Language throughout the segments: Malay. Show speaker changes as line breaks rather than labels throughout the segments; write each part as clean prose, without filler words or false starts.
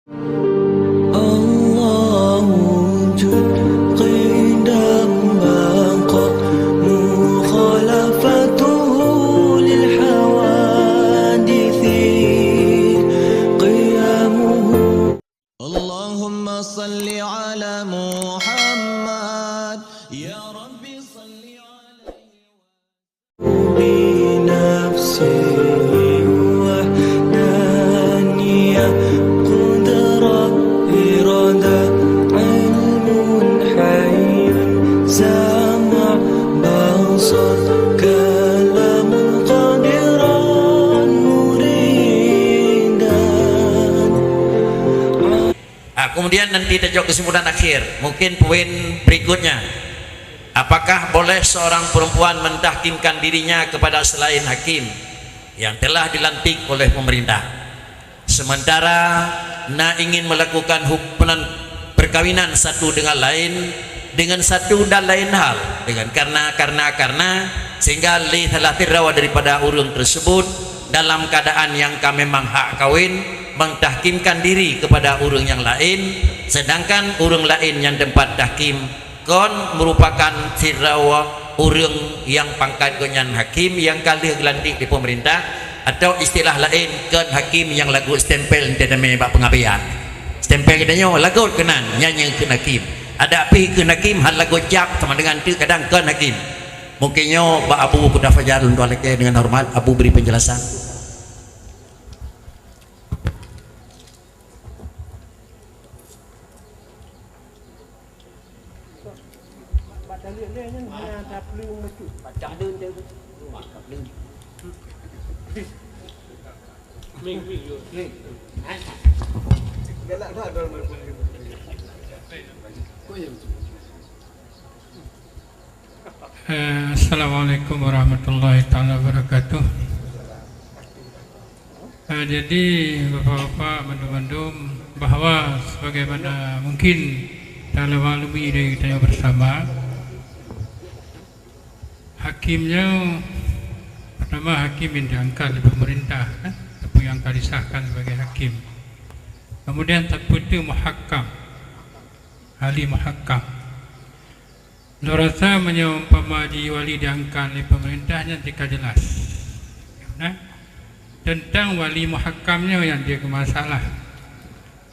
الله وجود قدم بقى مخالفته للحوادث قيامه. اللهم صل على محمد يا ربي صل عليه بنفسه وحدانية قدرة إرادة علم حي سمع بصر كلام قادرا مريدا.
Kemudian nanti tajuk kesimpulan akhir, mungkin poin berikutnya, apakah boleh seorang perempuan mentahkimkan dirinya kepada selain hakim yang telah dilantik oleh pemerintah, sementara ingin melakukan hubungan perkawinan satu dengan lain dengan satu dan lain hal dengan karena sehingga li telah tirawa daripada urang tersebut dalam keadaan yang memang hak kawin mentahkimkan diri kepada urang yang lain, sedangkan urang lain yang tempat tahkim kon merupakan tirawa urang yang pangkat gonyan hakim yang kali gelantik di pemerintah, atau istilah lain kan hakim yang lagu stempel tidak membak pengapian stempel katanya lagu kenan nyanyi ke hakim ada pi ke hakim hal lagu jap sama dengan tu kadang kan hakim. Mungkinnya Pak Abu Kuda Fajar untuk alike dengan hormat Abu beri penjelasan.
Assalamualaikum warahmatullahi taala wabarakatuh. Jadi Bapak-bapak bandum-bandum bahwa sebagaimana mungkin dalam maklumi dari kita bersama, hakimnya pertama hakim yang diangkat oleh pemerintah kan, tapi yang akan disahkan sebagai hakim. Kemudian terputu muhakkam, ahli muhakkam. Lo rasa menyumpama di wali diangkat oleh pemerintahnya jika jelas, nah, tentang wali muhakkamnya yang dia kemasalah.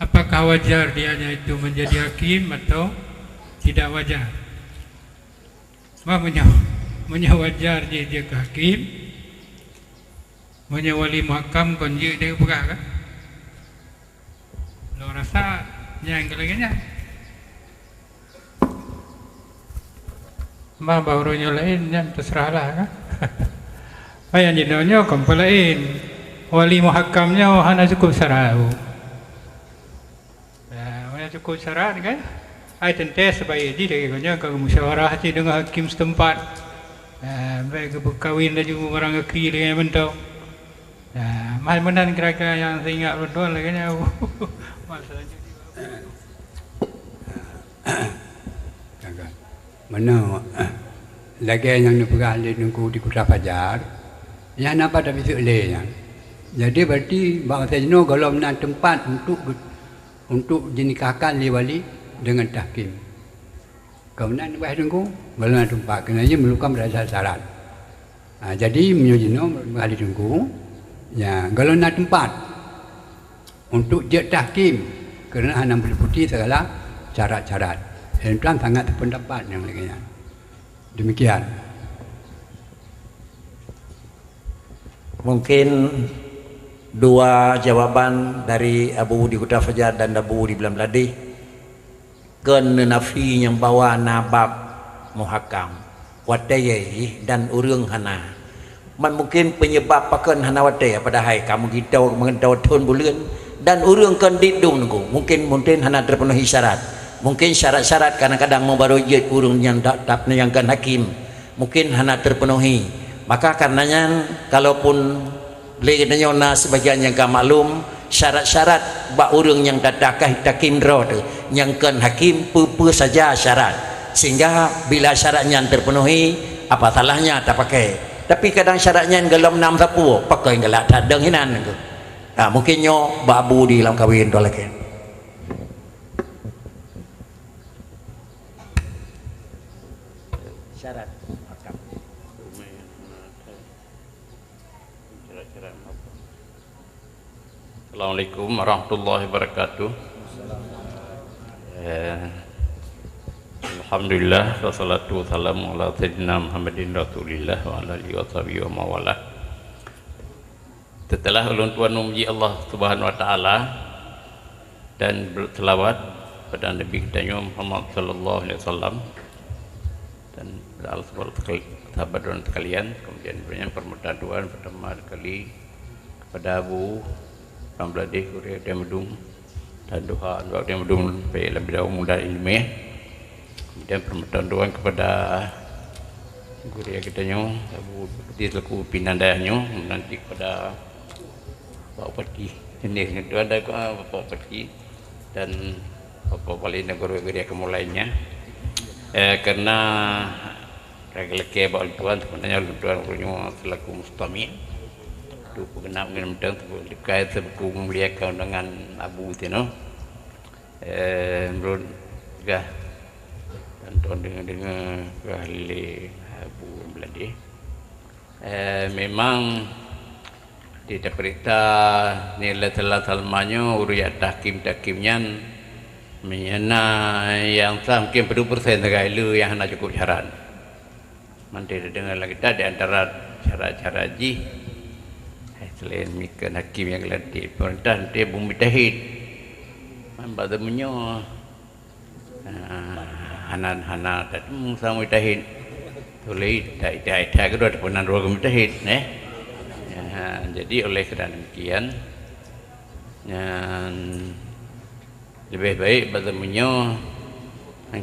Apakah wajar dianya itu menjadi hakim atau tidak wajar? Sebab wajar dia ke hakim, wali muhakkam kon dia berah kan? Lo rasa yang kelaganya? Mah barunya lain yang terserahlah kan. Yang jenanya kompol lain. Wali muhakkamnya hanya cukup sarau. Hanya cukup syarat kan. Ai tentes sebaik di dia kalau musyawarah dengan hakim setempat. Baik berkahwin dan juga orang akhi dengan mentau. Mana kira-kira yang saya ingat betul lagi nya.
Mana lagi yang nak pergi nunggu di Kuta Fajar yang apa dah besok leh. Jadi berarti bangsa jenuh kalau nak tempat untuk dinikahkan wali dengan tahkim. Kemudian buat nunggu kalau nak tempat kena je melukan berdasar-syarat. Jadi menyuruh kali nunggu ya kalau nak tempat untuk je tahkim kerana hanya meliputi segala syarat-syarat. Tuan sangat pendapat yang lainnya. Demikian.
Mungkin dua jawaban dari Abu di Kuta Fajar dan Abu di Belam Ladih. Ken nafi yang bawa nabab muhakam watayai dan urung hana. Man mungkin penyebab pakan hana watay padahal kamu kita mengendau tahun bulan dan urung kan didung nunggu. Mungkin hana terpenuhi syarat. Mungkin syarat-syarat kadang-kadang mau baru je urung yang tak yang hakim mungkin hanya terpenuhi, maka karenanya kalaupun legenanya na sebagian yang maklum syarat-syarat bak urung yang datakah hakim roh yang kan hakim pupu saja syarat, sehingga bila syaratnya terpenuhi apa salahnya tak pakai. Tapi kadang syaratnya gelom 6 sapu pakai gelak tak deng hinan. Mungkinnya babu di dalam kawin tu lagi.
Assalamualaikum warahmatullahi wabarakatuh. Alhamdulillah wassalatu wassalamu ala sayyidina Muhammadin Rasulillah wa ala alihi wa sahbihi wa mawalah. Setelah ulun tuan memuji Allah Subhanahu wa taala dan berselawat pada Nabi kita Muhammad sallallahu alaihi wasallam dan pada sahabat dan sekalian, kemudian banyak permohonan pertama kali kepada Abu Ramladeh Kuria Demedung dan doa untuk Demedung supaya lebih jauh muda ilmiah. Kemudian permohonan kepada Kuria kita Abu Budi selaku pinandahnya, nanti kepada Pak Pati ini itu ada Pak Pati dan Bapak Wali Negara Kuria kemulainya. Karena laki-laki Pak Tuan sebenarnya Tuan punya selaku mustami tu pengenap dengan mentang terkait sebuku memuliakan dengan Abu Tino menurut juga dan tuan dengan ahli Abu Ramladeh memang tidak perintah nilai telah salmanya uruyat tahkim-tahkimnya menyana yang sah mungkin 2% segala yang hanya cukup syarat nanti dengar lagi di antara cara-cara ji selain mikir hakim yang latih perintah dia bumi tahid pada menyo hanan tadi sama tahid boleh tak kedua ada penan dua bumi tahid jadi oleh kerana demikian lebih baik pada menyo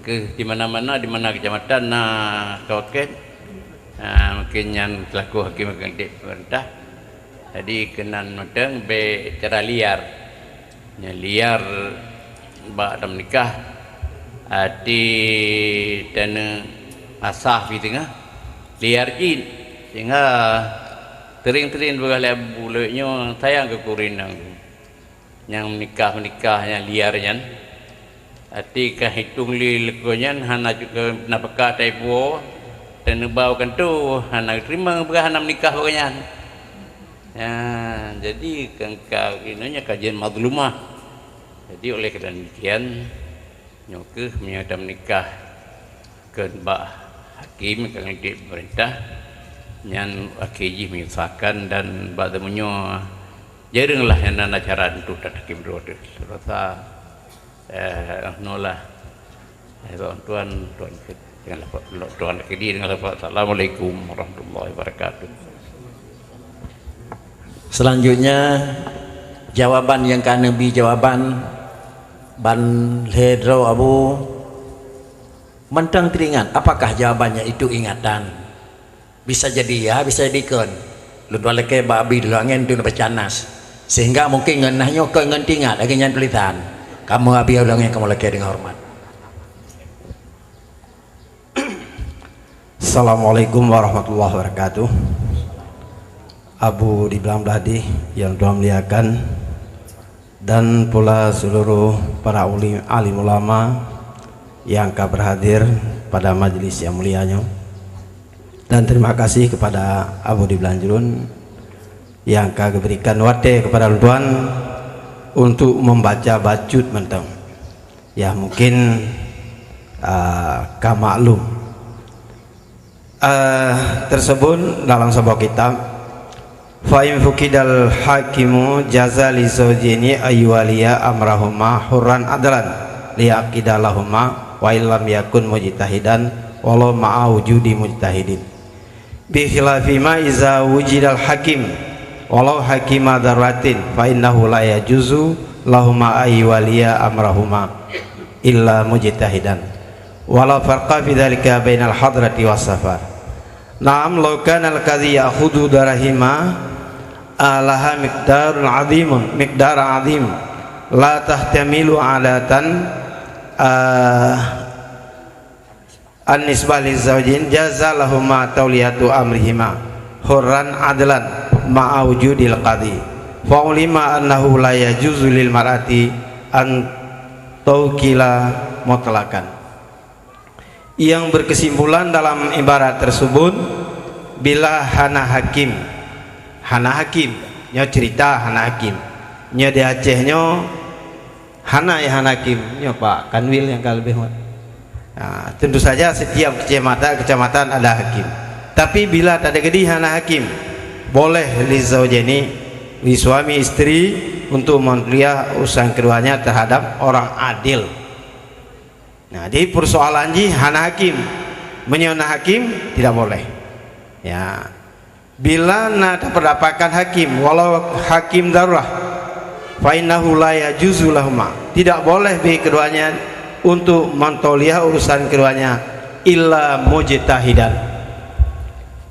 ke di mana-mana di mana kecamatan kawasan mungkin yang selaku hakim akan perintah. Jadi kenan matang be cara liar, liar bak dalam nikah, di tanah asah di tengah liar jin, sehingga tering bergalai bulutnya sayang ke kurinang, yang menikah yang liarnya, di kehitung lekonya, hana juga napakah taipo, dan bau kan tu, hana terima berhana menikah bagainya. Ya, jadi ininya kajian mazlumah. Jadi oleh kerana demikian nyokeh menyadam nikah ke mbak hakim kang di pemerintah yang akiji menyusahkan dan pada menyo jaranglah yang nana cara untuk hakim dua rasa nolah tuan dengan tuan kedi dengan Assalamualaikum warahmatullahi wabarakatuh.
Selanjutnya jawaban yang kan Nabi jawaban ban hedro Abu mentang teringat. Apakah jawabannya itu ingatan? Bisa jadi ya, bisa jadi kan. Lu dua leke babi dulu angin tu bercanas. Sehingga mungkin ngenahnya ke ngen tingat lagi nyan tulisan. Kamu abi ulangnya kamu leke dengan hormat.
Assalamualaikum warahmatullahi wabarakatuh. Abu di Ramladeh yang Tuhan muliakan dan pula seluruh para alim ulama yang akan berhadir pada majelis yang mulianya, dan terima kasih kepada Abu di Belanjurun yang akan berikan wate kepada Tuhan untuk membaca bacot mentang ya mungkin kamaklum tersebut dalam sebuah kitab. Fa'in fukidal hakimu jaza li zawjini ayyuwaliya amrahuma hurran adlan liyaqidalahuma wa illam yakun mujtahidan walau ma'a wujudi mujtahidin bi khilafi ma iza wujidal hakim walau hakima darratin fa innahu la yajuzu lahuma ayyuwaliya amrahuma illa mujtahidan walau farqa fi dhalika bainal hadrati was safar. Naam law kana al-qadhi ya'khudhu darahima alaha miqdarun azimun miqdar azim la tahtamilu alatan an-nisbah lizawjin jazalahuma tawliyatu amrihima hurran adlan ma'a wujudil qadhi fa ulima annahu la yajuzu lil mar'ati an tawkila mutlaqan. Yang berkesimpulan dalam ibarat tersebut bila hana hakim nya cerita hana hakim nya di Aceh nyo hana hakim nya Pak Kanwil yang lebih muat. Nah, tentu saja setiap kecamatan ada hakim. Tapi bila tak ada gedi hana hakim, boleh li zaujeni, li suami istri untuk meneliah urusan keduanya terhadap orang adil. Nah, di persoalan ji hana hakim, menyona hakim tidak boleh. Ya, bila nak terdapatkan hakim, walau hakim darurat, fa innahu la yajuzu lahuma, tidak boleh bagi keduanya untuk mentoliah urusan keduanya illa mujtahidan,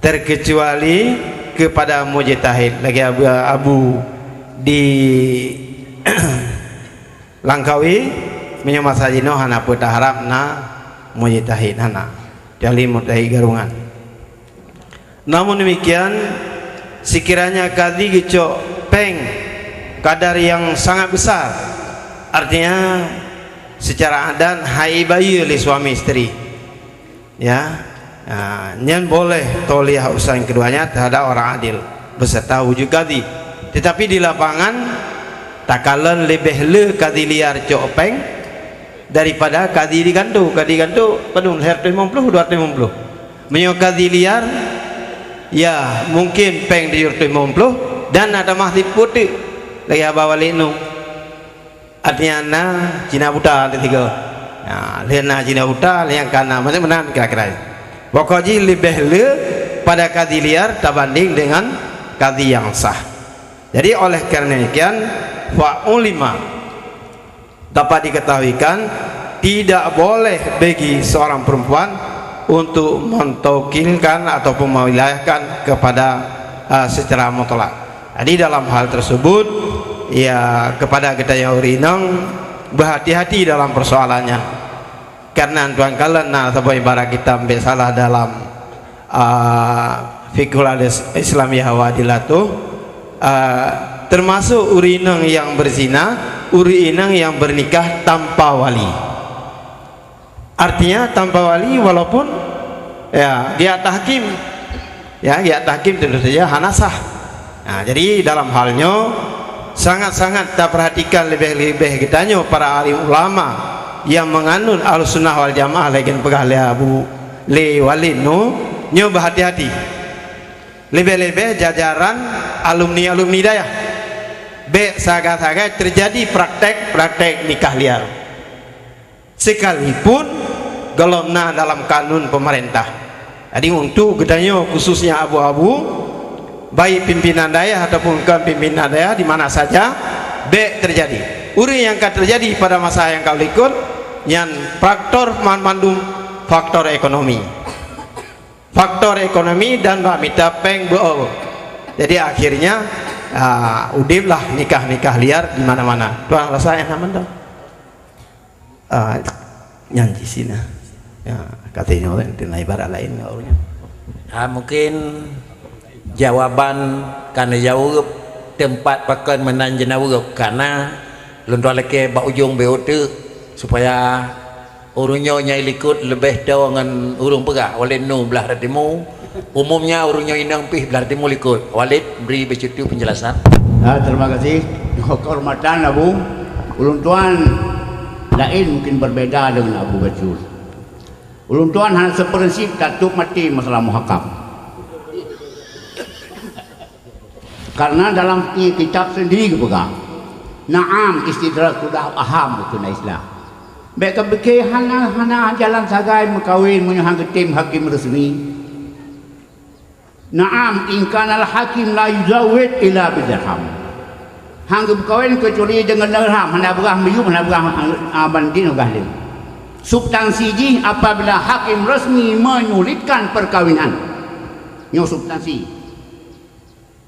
terkecuali kepada mujtahid. Lagi abu di Langkawi menyemasajino hana putah harap na mujtahid hana jali mujtahid garungan. Namun demikian, sekiranya kadi gecok peng kadar yang sangat besar, artinya secara adat hai bayi oleh suami istri, ya, nyan boleh toliah urusan keduanya terhadap orang adil beserta wujud kadi. Tetapi di lapangan takalan lebih le kadi liar cok peng daripada kadi digantung. Kadi gantung pedun 150 250 menyok kadi liar, ya mungkin peng di 150 dan ada mahli putih lagi bawa linu, artinya na Cina buta ada 3. Lena Cina buta yang kana macam-macam kira-kira. Pokoknya lebih le pada kadi liar terbanding dengan kadi yang sah. Jadi oleh kerana demikian fa ulima, dapat diketahuikan tidak boleh bagi seorang perempuan untuk mentokilkan ataupun mewilayahkan kepada secara mutlak. Jadi dalam hal tersebut, ya kepada kita yang urinang berhati-hati dalam persoalannya. Karena tuan kalian sebuah ibarat kita ambil salah dalam fikul Islamiyah wadilatuh, termasuk urinang yang berzina, urinang yang bernikah tanpa wali. Artinya tanpa wali walaupun ya dia tahkim, ya dia tahkim tentu saja hanasah. Nah, jadi dalam halnya sangat-sangat kita perhatikan lebih-lebih kitanya para alim ulama yang menganut Ahlussunnah wal Jamaah lagi pegah le Abu Le Walid nyo berhati-hati. Lebih-lebih jajaran alumni daya. Saga-saga terjadi praktek nikah liar. Sekalipun golongna dalam kanun pemerintah. Jadi untuk gedanya khususnya abu-abu, baik pimpinan daya ataupun bukan pimpinan daya di mana saja terjadi. Uri yang akan terjadi pada masa yang kau ikut yang faktor mandum faktor ekonomi. Faktor ekonomi dan mita peng bo. Jadi akhirnya udiblah nikah-nikah liar di mana-mana. Tuan rasa yang nama dong. Nyanyi sini. Ya, katanya orang dengan ibarat lain orangnya.
Mungkin jawaban karena jawab tempat pakan menanjena jawab karena luntua leke bak ujung BOT supaya urunyo nyai likut lebih tahu dengan urung pegah oleh nu belah ratimu umumnya urunyo inang pih belah ratimu likut. Walid beri becutu penjelasan.
Terima kasih kehormatan Abu. Ulun tuan lain mungkin berbeda dengan Abu Bacul. Ulun tuan hanya seprinsip datuk mati masalah muhakam. Karena dalam kitab sendiri kepegang naam istidrak sudah paham itu na Islam. Baik kebeke hana jalan sagai mengkawin menyuhang ketim hakim resmi. Naam in kana al hakim la yuzawwid ila bidirham. Hang berkawin kecuali dengan dirham, hana berah miyu, hana berah bandin gahlim. Substansi ji apabila hakim resmi menyulitkan perkawinan. Nyo substansi.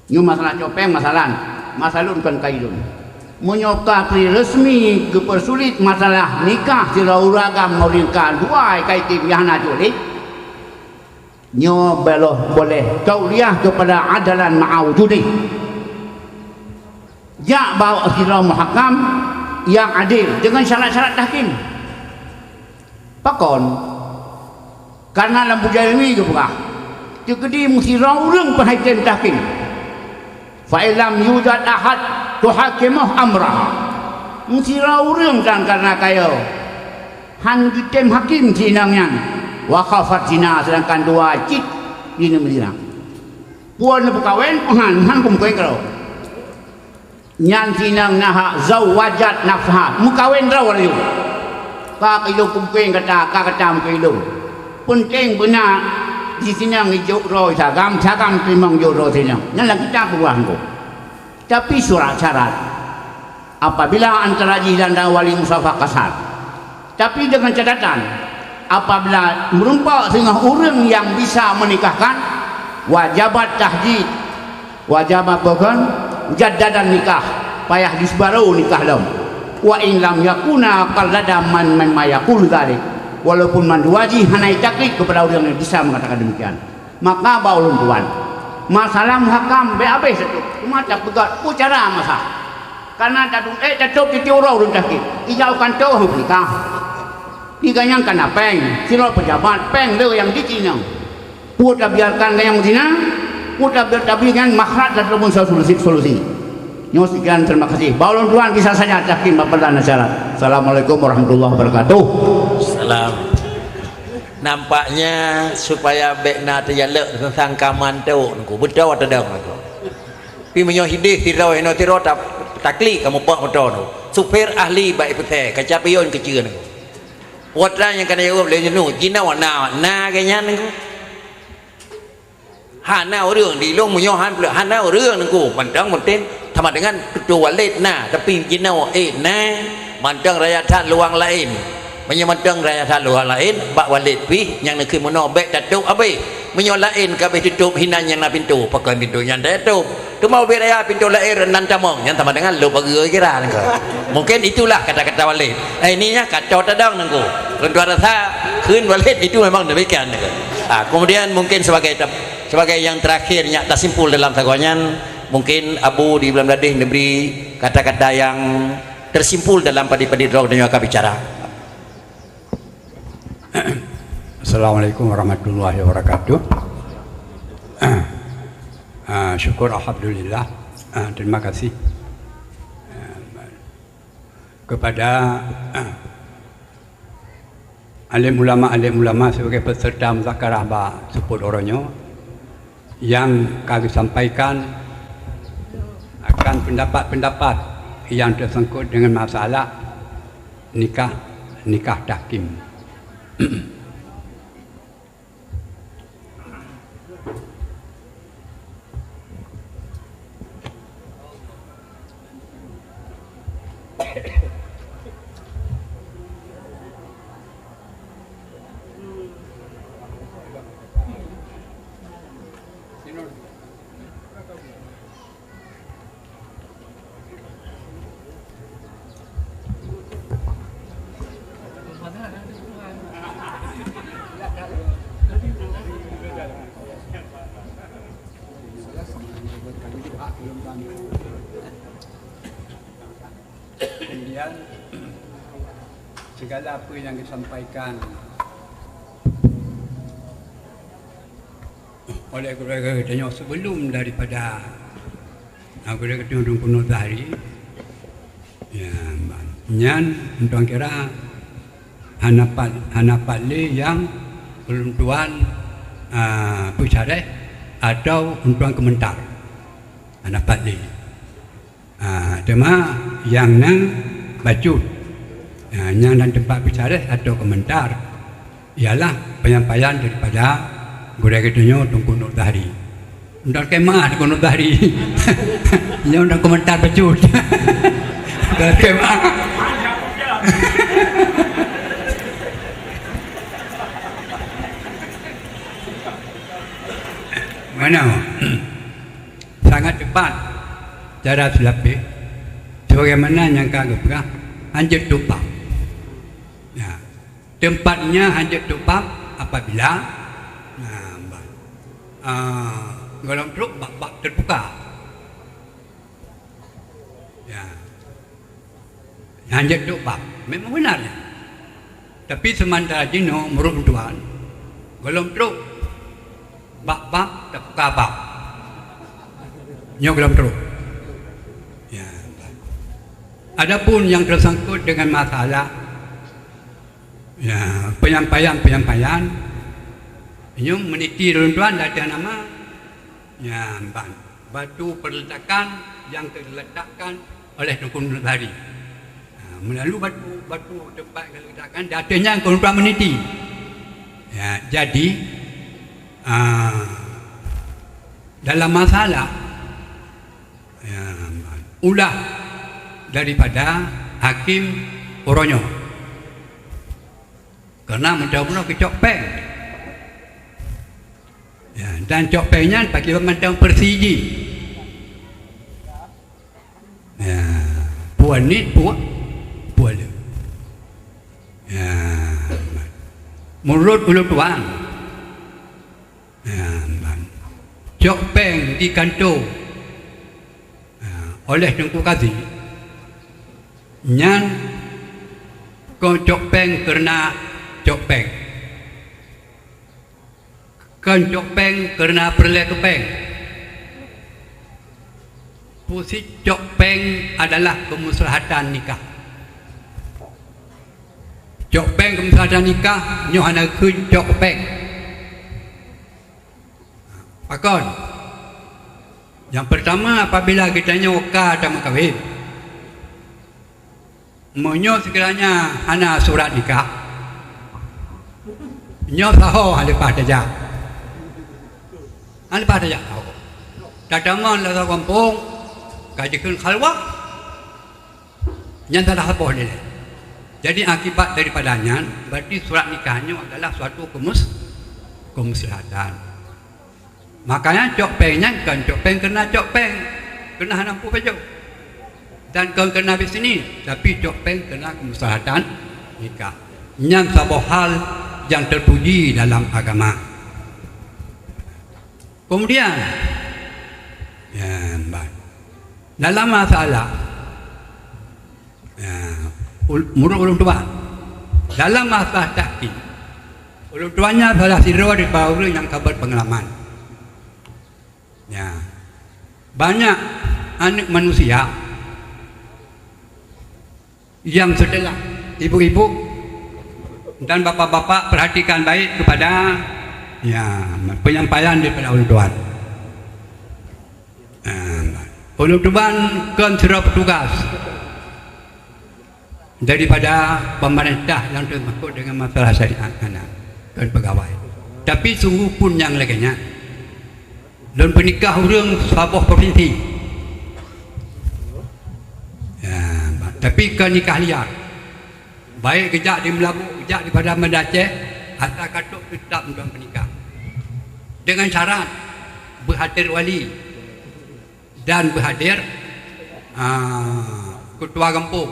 Nyo masalah copeng masalah bukan kaidun. Menyokah pri resmi kepersulit masalah nikah sira uragam ngolingkan dua kaitim yahna julit. Nyo boleh tauliah kepada adalan ma'awujudi. Ya bawa sira muhakam yang adil dengan syarat-syarat tahkim. Pakon karena dalam budaya ini kebuka jadi mesti orang perhatian tahkim fa ilam yujad ahad
tuhakimuh amraha mengirau รื่องkan karena kayo han gitem hakim jinangnya wa khafat zina sedangkan dua cik dina mezina puan berkawin han kumkawin kalau nyan tinang naha zawajat nafsaha mukawin raw rayu ka kailo kumkawin kata ka kata kailo penting benar di tinang ijo roy sagam timang jo roy tinang nyan lagi kita buang ko tapi surat syarat apabila antara jiran dan wali musafah kasar tapi dengan catatan apabila merumpak dengan orang yang bisa menikahkan wajabat tahdid wajabat bukan jaddadan nikah payah disbaru nikah lam wa in lam yakuna qallada man mayaqul dzalik walaupun manduaji hanai taklid kepada orang yang bisa mengatakan demikian maka baulun tuan masalah hakam BAB satu cuma tak begat cara masa karena tatuk titi urau run takik ijaukan tuh nikah diganyangkan apeng siro pejabat peng le yang dicinang udah biarkan yang zina udah biarkan makhraj dan rumus solusi sekian terima kasih baulun tuan kisah saja takin bapak dan syarat. Assalamualaikum warahmatullahi wabarakatuh.
Salam. Nampaknya supaya bekna terjalak tentang kaman tu aku betul atau dah aku pi menyo hidih tirau eno tiro takli kamu pak betul tu supir ahli baik putih kacapion kecil aku watra yang kena jawab le jenu jina wana na kanya aku hana orang di long menyo hana orang aku pandang menten sama dengan ketua walet na tapi jina na mandang rakyat tak luang lain menyamantang raya saluh lain bak walid pi yang nak mono bek tatuk abe menyolain kabeh tutup hinan yang na pintu pakai pintu yang tutup tu mau beraya pintu lain nan tamong yang sama dengan lu bagi kira nengko mungkin itulah kata-kata walid ininya kacau tadang nengko rentua rasa keun walid itu memang demikian nengko kemudian mungkin sebagai yang terakhirnya tersimpul dalam sagonyan mungkin Abu di Belam Ladih diberi kata-kata yang tersimpul dalam padi-padi drog dan juga bicara.
Assalamualaikum warahmatullahi wabarakatuh. Syukur alhamdulillah. Terima kasih kepada alim ulama sebagai peserta muzakarah ba Suput Oronyo yang kami sampaikan akan pendapat-pendapat yang tersangkut dengan masalah nikah tahkim. Kemudian segala apa yang disampaikan oleh keluarga katanya sebelum daripada keluarga katanya Dun Kuno Zahri ya nyan untuk kira hanapat le yang belum tuan pusareh atau untuk komentar hanapat le cuma yang nang baju yang dan tempat bicara atau komentar ialah penyampaian daripada guru ketunya Tunku Nur Zahri. Undang kemah Tunku Nur Zahri. Yang undang komentar baju. Undang kemah. Mana? Sangat cepat cara selapik. Sebagaimana yang kagak pernah Hanjat Tupap ya, tempatnya Hanjat Tupap apabila golong truk bak terbuka ya, Hanjat Tupap memang benar ya. Tapi sementara jino meruk tuan golong truk bak terbuka bak nyok golong truk ya, Adapun yang tersangkut dengan masalah ya, penyampaian ini meniti tuan ada nama ya, batu perletakan yang diletakkan oleh Dukun Nusantara. Melalui batu tempat yang diletakkan datanya tuan meniti. Ya, jadi dalam masalah ya, ulah daripada Hakim Oronyo karena mendahului ke Cok Peng ya, dan Cok Pengnya bagi memandang persiji ya, puan ni puan ya, menurut ulu tuan ya, Cok Peng di kantor oleh Tengku Kazi nyan kau Cok Peng kerana Cok Peng kan Cok Peng kerana perleh ke Peng posisi Cok Peng adalah kemusrahatan nikah. Cok Peng kemusrahatan nikah nyohana kun Cok Peng pakon. Yang pertama apabila kita nyoka dan kahwin monyo sekiranya ana surat nikah nyo saho lepas saja tahu datangan la kampung kajikan khalwah yang tak ada apa dia. Jadi akibat daripadanya berarti surat nikahnya adalah suatu kemusrahatan. Makanya Cok Pengnya kan Cok Peng kena Cok Peng kena nampu baju dan kau kena di sini tapi Cok Peng kena kemusrahatan nikah. Yang sebuah hal yang terpuji dalam agama. Kemudian ya, dalam masalah ya, ulun tua dalam masalah tahkim ulun tuanya salah siro di bawah yang kabar pengalaman ya, banyak anak manusia yang setelah ibu-ibu dan bapak-bapak perhatikan baik kepada ya, penyampaian daripada ulun tuan. Ulun tuan kan sudah petugas daripada pemerintah yang termasuk dengan masalah syariat anak dan pegawai. Tapi sungguh pun yang lainnya dan penikah orang sebuah provinsi ya, tapi ke nikah liar baik kejak di Melabu, kejak di Padang Aceh atau katuk tetap tuan penikah dengan syarat berhadir wali dan berhadir ketua kampung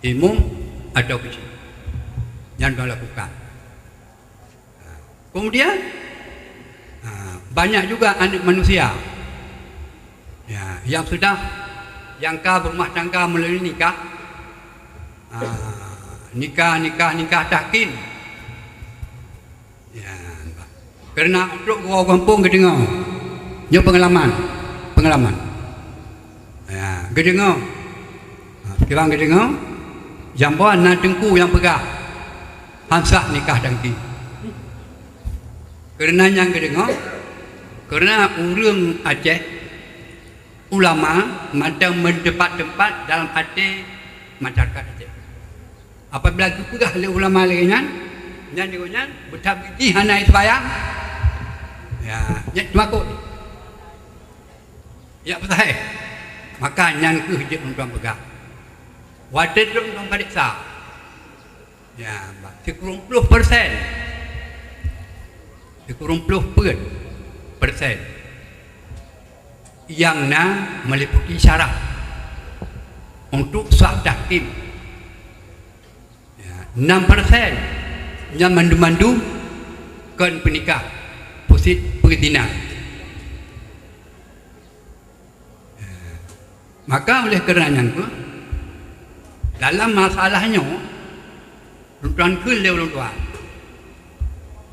imam atau kecil yang tuan lakukan. Kemudian banyak juga anak manusia ya, yang sudah jangka berumah tangga melalui nikah nikah tahkim ya, kerana untuk orang kampung kedengar nyo pengalaman ya, kedengar kirang kedengar jambuan na tengku yang pegah hansak nikah dangki kerana yang kedengar kerana orang Aceh ulama macam mentempat-tempat dalam hati masyarakat Aceh. Apabila pegah oleh ulama lainnya yang dengan bertabiki hanai sembahyang ya, nyat makut ya betul maka yang kehijab tuan pegah wadah tuan periksa ya, 10% yang meliputi syarat untuk sah tahkim ya, 6% yang mandu-mandu kan penikah pusit perizinan ya, maka oleh kerana itu dalam masalahnya tuan tuan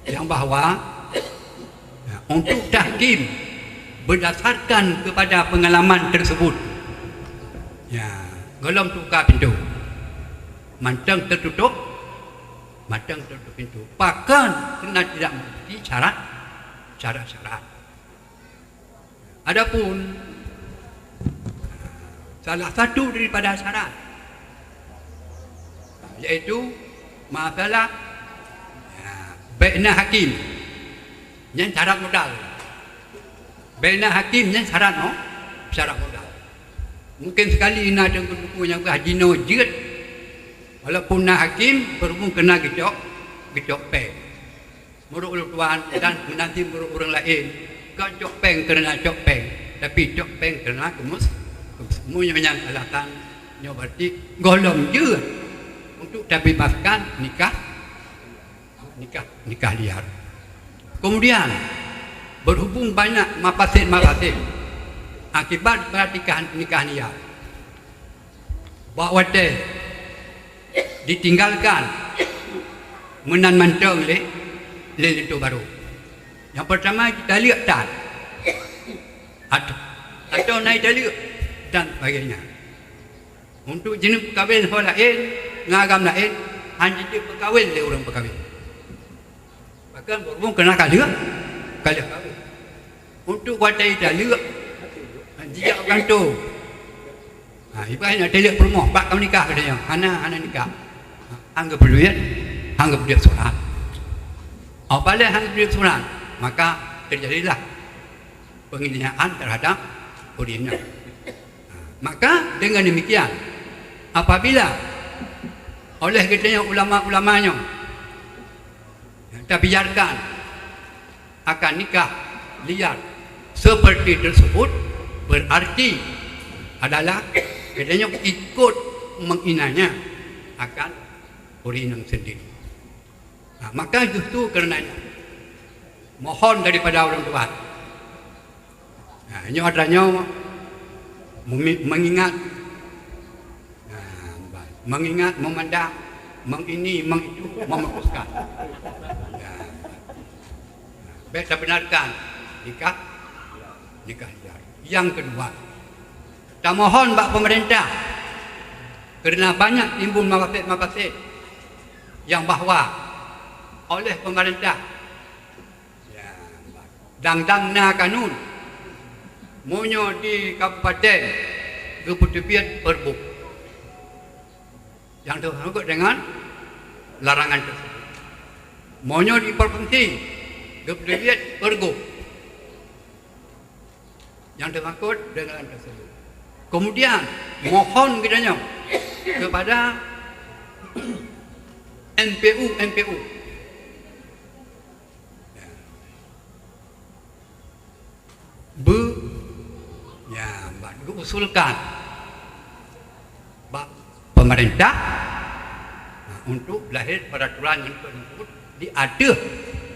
yang bahawa untuk tahkim berdasarkan kepada pengalaman tersebut ya, golong tukar pintu. Mantang tertutup pintu. Bahkan kena tidak mengerti syarat-syarat. Adapun salah satu daripada syarat iaitu masalah baina hakim yang syarat modal. Baina hakim yang syarat modal. Mungkin sekali nak ada buku yang berhajino jid. Walaupun nak hakim berhubung kena gecok peng. Muruk orang tuan dan nanti muruk orang lain. Kau cok peng kerana cok peng, tapi cok peng kerana kemus. Semuanya yang alasan berarti golong je untuk terbebaskan nikah liar. Kemudian berhubung banyak mafasid akibat perhatikan nikah liar. Bahawa ditinggalkan menan mantong le itu baru. Yang pertama kita lihat dan atau naik dalil dan sebagainya. Untuk jenis perkahwin orang lain, ngagam lain, hanya dia perkahwin le orang perkahwin. Bahkan berhubung kena kali kahwin. Untuk kuatai dalil jejak gantung. Ibaratnya dalil permoh, bak kau nikah katanya. Anak nikah. Anggap duit, anggap duit surat. Apabila anggap duit surat, maka terjadilah penghinaan terhadap orinya. Maka dengan demikian, apabila oleh katanya ulama-ulamanya terbiarkan akan nikah liar seperti tersebut, berarti adalah katanya ikut menghinanya akan orinya sendiri. Maka justru karenanya mohon daripada orang tua. Ini adanya mengingat, memandang, mengini, mengitu, memutuskan. Baik benarkan nikah liar. Yang kedua, kita mohon bak pemerintah kerana banyak timbul mafasid yang bahawa oleh pemerintah dang-dangna kanun monyo di kabupaten Keputubian Perbuk yang tersangkut dengan larangan tersebut. Monyo di provinsi Keputubian Perbuk yang tersangkut dengan tersebut. Kemudian mohon kiranya kepada MPU usulkan pemerintah untuk lahir peraturan yang tersebut diada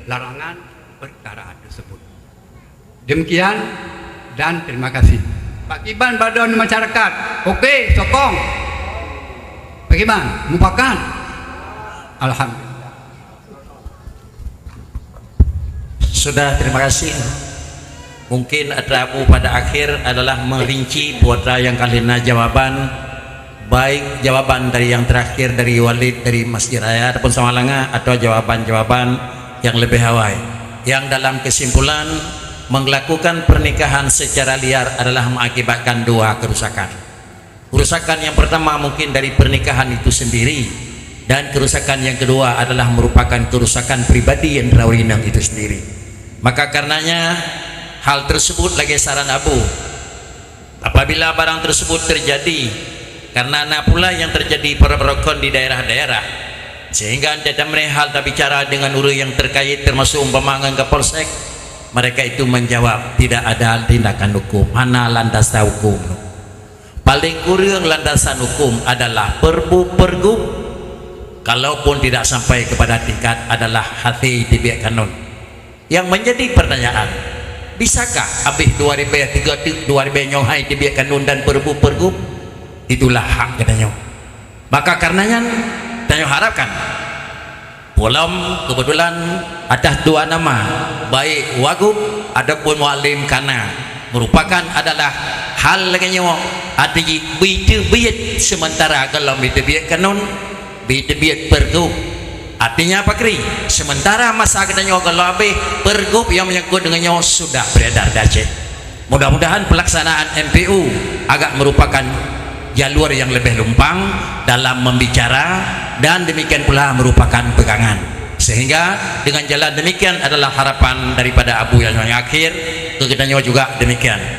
larangan perkara tersebut. Demikian dan terima kasih. Pak Kiban badan masyarakat, okey, sokong. Pak Kiban, mupakan. Alhamdulillah.
Sudah, terima kasih. Mungkin Abu pada akhir adalah merinci putra yang kalina jawaban, baik jawaban dari yang terakhir dari Walid dari Masjid Raya ataupun Samalanga, atau jawaban-jawaban yang lebih awal yang dalam kesimpulan melakukan pernikahan secara liar adalah mengakibatkan dua kerusakan. Kerusakan yang pertama mungkin dari pernikahan itu sendiri, dan kerusakan yang kedua adalah merupakan kerusakan pribadi yang terawinang itu sendiri. Maka karenanya hal tersebut lagi saran Abu, apabila barang tersebut terjadi, karena pula yang terjadi para berokon di daerah-daerah, sehingga tidak hal tak bicara dengan urus yang terkait termasuk umpamangan ke Polsek, mereka itu menjawab tidak ada tindakan hukum. Mana landasan hukum? Paling kurang landasan hukum adalah pergub, kalaupun tidak sampai kepada tingkat adalah hati dibiak kanun. Yang menjadi pertanyaan, bisakah habis 2003 nyonghai dibiak kanun dan pergub? Itulah hak katanya. Maka karenanya saya harapkan Pulau kebetulan ada dua nama, baik Wagub adapun Mualim Kana, merupakan adalah hal lagi nyo ati biit sementara kalau biit kanun biit pergub. Artinya apa kri? Sementara masa kita nyo kalau habis pergub yang menyangkut dengan nyo sudah beredar di Aceh. Mudah-mudahan pelaksanaan MPU agak merupakan jalur yang lebih lumpang dalam membicara dan demikian pula merupakan pegangan. Sehingga dengan jalan demikian adalah harapan daripada Abu yang akhir, kita juga demikian.